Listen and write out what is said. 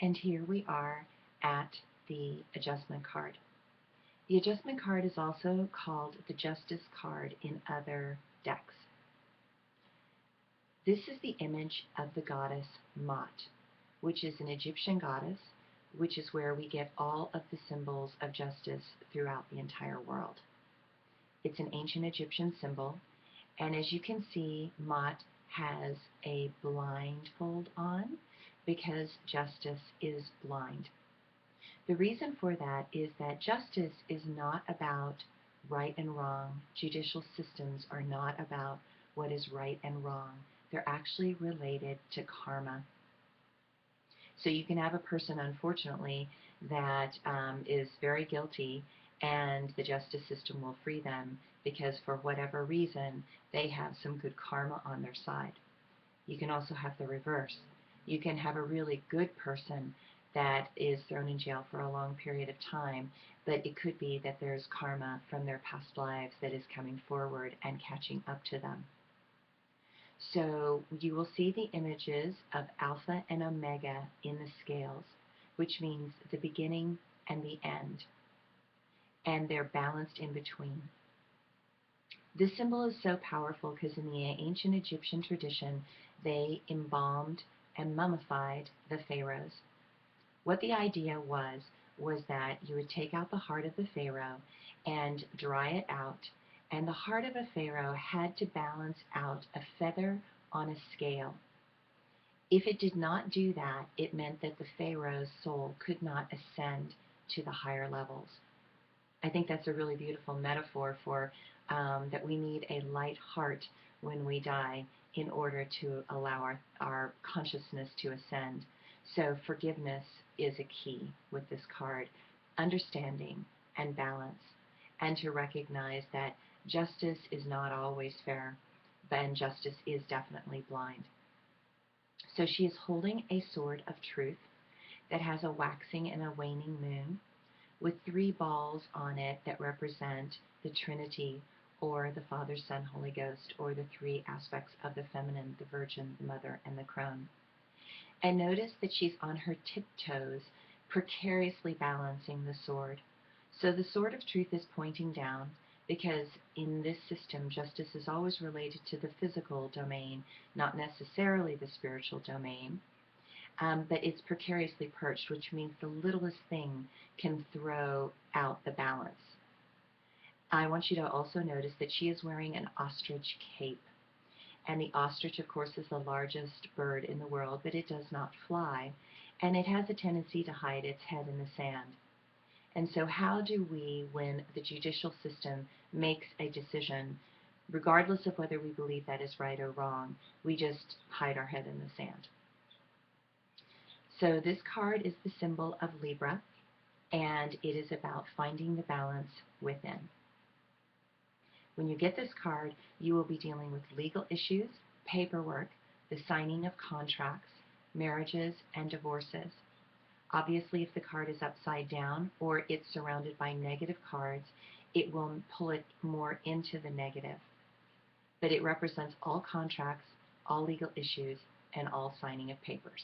And here we are at the adjustment card. The adjustment card is also called the Justice card in other decks. This is the image of the goddess Ma'at, which is an Egyptian goddess, which is where we get all of the symbols of justice throughout the entire world. It's an ancient Egyptian symbol, and as you can see, Ma'at has a blindfold on because justice is blind. The reason for that is that justice is not about right and wrong. Judicial systems are not about what is right and wrong. They're actually related to karma. So you can have a person, unfortunately, that is very guilty, and the justice system will free them because for whatever reason they have some good karma on their side. You can also have the reverse. You can have a really good person that is thrown in jail for a long period of time, but it could be that there's karma from their past lives that is coming forward and catching up to them. So you will see the images of Alpha and Omega in the scales, which means the beginning and the end, and they're balanced in between. This symbol is so powerful because in the ancient Egyptian tradition, they embalmed and mummified the pharaohs. What the idea was that you would take out the heart of the pharaoh and dry it out, and the heart of a pharaoh had to balance out a feather on a scale. If it did not do that, it meant that the pharaoh's soul could not ascend to the higher levels. I think that's a really beautiful metaphor for that we need a light heart when we die in order to allow our consciousness to ascend. So forgiveness is a key with this card, understanding and balance, and to recognize that justice is not always fair, but justice is definitely blind. So she is holding a sword of truth that has a waxing and a waning moon, with 3 balls on it that represent the Trinity, or the Father, Son, Holy Ghost, or the 3 aspects of the feminine, the Virgin, the Mother, and the Crone. And notice that she's on her tiptoes, precariously balancing the sword. So the sword of truth is pointing down, because in this system, justice is always related to the physical domain, not necessarily the spiritual domain. But it's precariously perched, which means the littlest thing can throw out the balance. I want you to also notice that she is wearing an ostrich cape. And the ostrich, of course, is the largest bird in the world, but it does not fly. And it has a tendency to hide its head in the sand. And so how do we, when the judicial system makes a decision, regardless of whether we believe that is right or wrong, we just hide our head in the sand? So this card is the symbol of Libra, and it is about finding the balance within. When you get this card, you will be dealing with legal issues, paperwork, the signing of contracts, marriages, and divorces. Obviously, if the card is upside down or it's surrounded by negative cards, it will pull it more into the negative. But it represents all contracts, all legal issues, and all signing of papers.